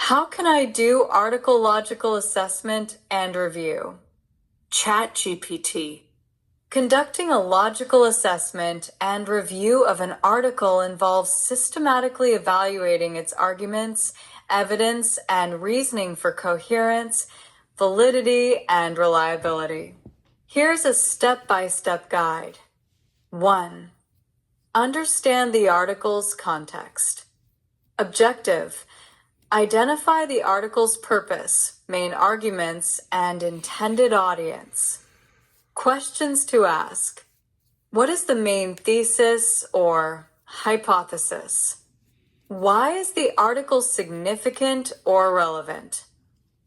How can I do article logical assessment and review? ChatGPT. Conducting a logical assessment and review of an article involves systematically evaluating its arguments, evidence, and reasoning for coherence, validity, and reliability. Here's a step-by-step guide. 1. Understand the article's context. Objective. Identify the article's purpose, main arguments, and intended audience. Questions to ask. What is the main thesis or hypothesis? Why is the article significant or relevant?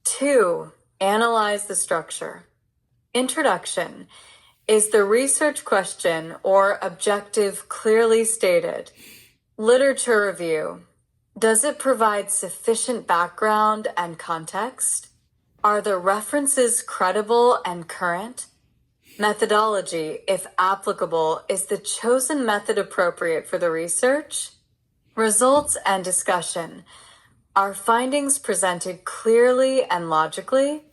2. Analyze the structure. Introduction. Is the research question or objective clearly stated? Literature review. Does it provide sufficient background and context? Are the references credible and current? Methodology, if applicable, is the chosen method appropriate for the research? Results and discussion. Are findings presented clearly and logically?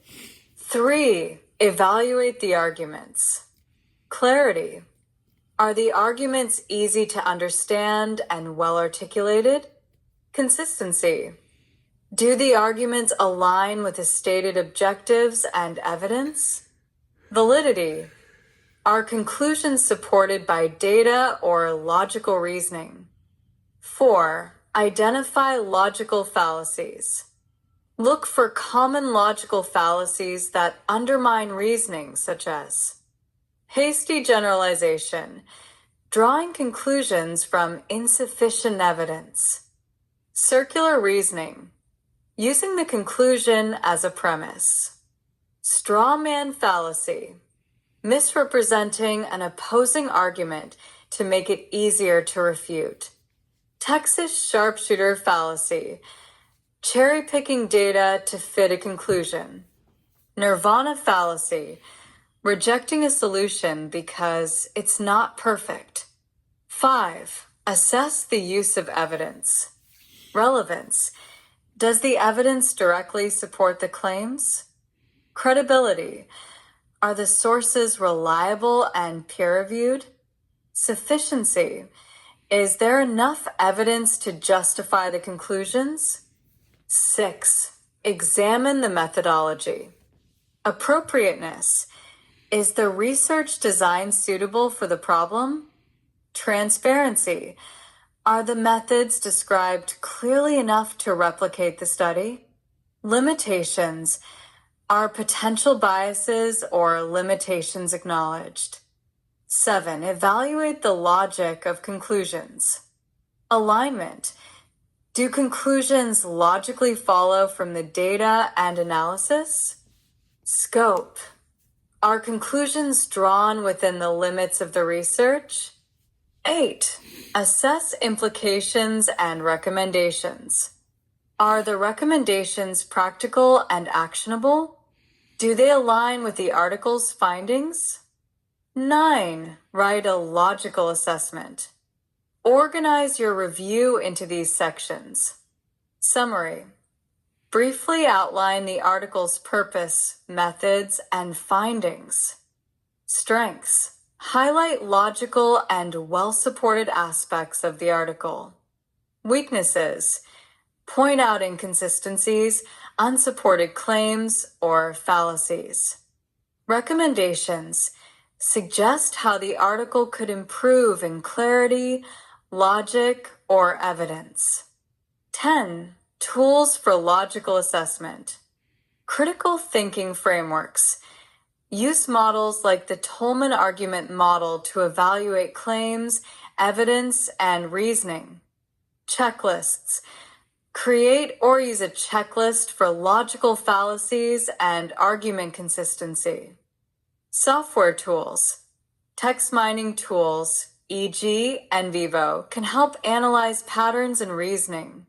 3. Evaluate the arguments. Clarity. Are the arguments easy to understand and well articulated? Consistency. Do the arguments align with the stated objectives and evidence? Validity. Are conclusions supported by data or logical reasoning? 4. Identify logical fallacies. Look for common logical fallacies that undermine reasoning, such as hasty generalization, drawing conclusions from insufficient evidence. Circular reasoning, using the conclusion as a premise. Straw man fallacy, misrepresenting an opposing argument to make it easier to refute. Texas sharpshooter fallacy, cherry-picking data to fit a conclusion. Nirvana fallacy, rejecting a solution because it's not perfect. 5. Assess the use of evidence. Relevance. Does the evidence directly support the claims? Credibility. Are the sources reliable and peer-reviewed? Sufficiency. Is there enough evidence to justify the conclusions? 6. Examine the methodology. Appropriateness. Is the research design suitable for the problem? Transparency. Are the methods described clearly enough to replicate the study? Limitations. Are potential biases or limitations acknowledged? 7. Evaluate the logic of conclusions. Alignment. Do conclusions logically follow from the data and analysis? Scope. Are conclusions drawn within the limits of the research? 8. Assess implications and recommendations. Are the recommendations practical and actionable? Do they align with the article's findings? 9. Write a logical assessment. Organize your review into these sections. Summary. Briefly outline the article's purpose, methods, and findings. Strengths. Highlight logical and well-supported aspects of the article. Weaknesses. Point out inconsistencies, unsupported claims, or fallacies. Recommendations. Suggest how the article could improve in clarity, logic, or evidence. 10. Tools for logical assessment. Critical thinking frameworks. Use models like the Tolman argument model to evaluate claims, evidence, and reasoning. Checklists. Create or use a checklist for logical fallacies and argument consistency. Software tools. Text mining tools, e.g., NVivo, can help analyze patterns in reasoning.